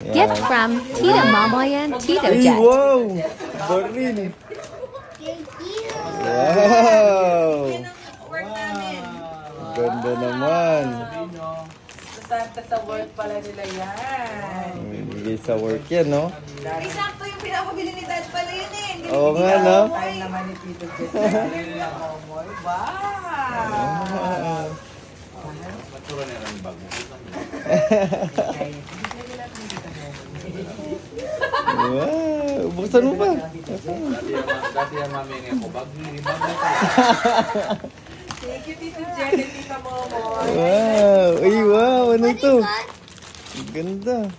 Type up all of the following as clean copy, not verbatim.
Gift from Tita Mamoy and Tito Ay, Jet. wow! Baril! Wow! Ganda naman. Santa sa work pala nila yan. Hindi sa work yan, no? Ay, sakto yung pinapabili ni Dad pala yun eh. Hindi Oo nga, no? Time naman ni Tito Jet. Wow! Wow! Buksan mo pa. Dati ang mami nga ko bag ni mami. Thank you, Tito Jet and Tita Momoy. Wow! Ay, wow! Ano ito? Ganda.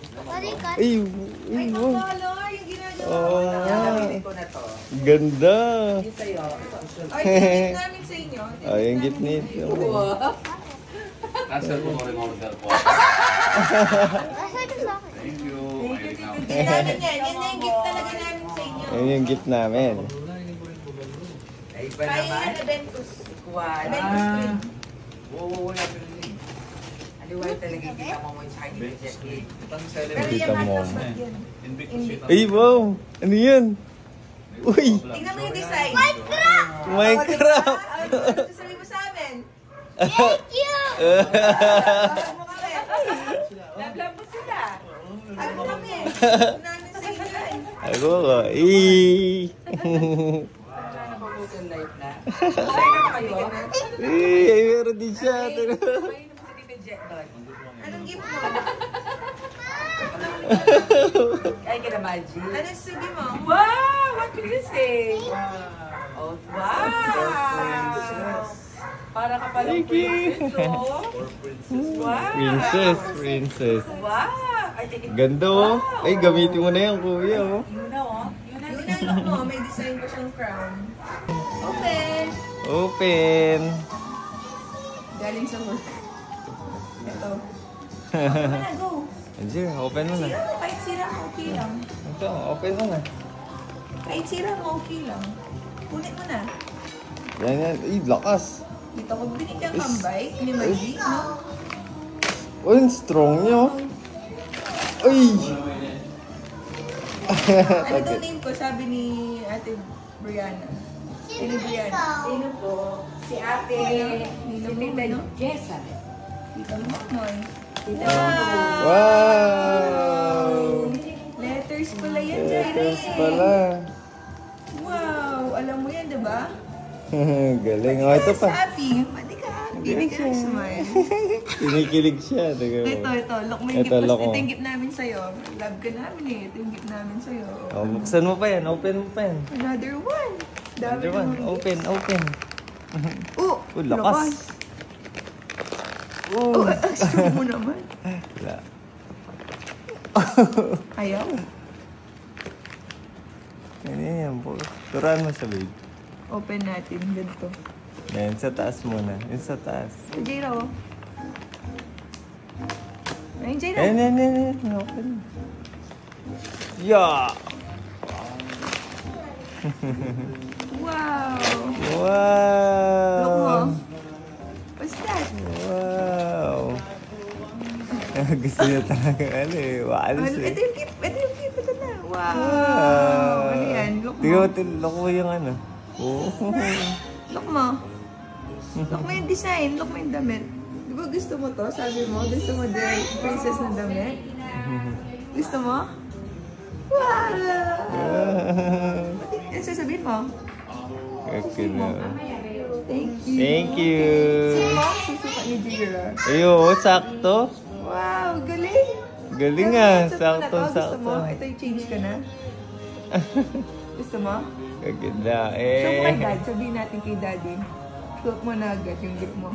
Ay, ay, wow. color yung ginagawa. Oo nga. Nabili ko na to. Ganda. Yung sa'yo. Ay, yung namin sa inyo. Ay, ang gift nito. Cancel ko rin order ko. Thank you. Yung namin yan. Yan na yung gift talaga namin sa inyo. Ayun yung gift namin. Ay, iba Kaya naman. yan, Aventus. Kuwan. Aventus cream. Wala pa rin. Aliway talaga yung Tita Momoy sa akin, Tito Jet. Itang Pero celebrate. Tita yung mo. heart bag yan. Invictus. Ay, wow! Ano yan? Uy! Tingnan mo yung design. Minecraft! Ano sabi mo sa amin? Thank you! Ano mo kami? Love mo sila. Ano mo kami? Yung namin sa inyo. Ako ko. Eee! Wala na pag-total life na. Masaya na ba kayo? Ay, meron din siya. May naman si Tito Jet doon. Anong gift mo? Ay, kina Maggie. Anong sabi mo? Wow! What can you say? Oh, wow! Para ka palang princess, oh. Wow! Princess. Wow! Ay, tingin. Ganda oh. Ay, gamitin mo na yan, kuya oh. Yun na, oh. Yun na. Yung nalok mo, may design pa siyang crown. Open! Open! Galing sa work. Ito. Open mo na, go! Andiyan, open mo na. Sira mo, kahit sira mo, okay lang. Ito, open mo na. Kahit sira mo, okay lang. Kunin mo na. Yan yan. Ay, lakas. Dito ko binigyan kang bike ni Magic, no? Oh, yung strong niya oh. Ay! Ano daw name ko? Sabi ni Ate Brianna. Ni Brianna. Sino po? Si ate. Nino Si mo, Tita no? Jessa. Tita Momoy. Wow! Letters pala yan, Letters Jerry. pala. Wow! Alam mo yan, diba? Galing. Oh, ito pa. Happy. Pati ka happy. Hindi ka smile. Kinikilig siya. Tignan mo. Ito. Look mo yung Ito, gift. look mo. Ito yung gift namin sa'yo. Love ka namin eh. Ito yung gift namin sa'yo. Oh, buksan mo pa yan. Open mo pa yan. Another one. Dami Another one. namang Open, open. Oh! Oh, lakas. Oh, gusto mo naman. Wala. Ayaw. Ano yan po? Turuan mo sa babe. Open natin. Ganito. Yan, sa taas muna. Yung sa taas. Sa J-Ro. Ayun, J-Ro. Yan. Open. Yeah! Wow! Wow! Look mo. What's that? Wow! Gusto niya talaga ano eh. Waalis Ito eh. yung gift. Ito na. Wow! Wow! Ano yan? Look mo. Look mo yung ano. Oh. Look mo. Look mo yung design. Look mo yung damit. Di ba gusto mo to? Sabi mo, gusto mo the princess na damit? Gusto mo? Wow! Ano sasabihin mo? Okay na. Thank you. Thank you. Susuka ni Jira. Ayun, sakto. Wow, galing. Galing ah. Gusto mo? Sakto. Ito yung change ka na. Gusto mo? Ganda Show mo kay eh. Dad. Sabihin natin kay Daddy. Suot mo na agad yung gift mo.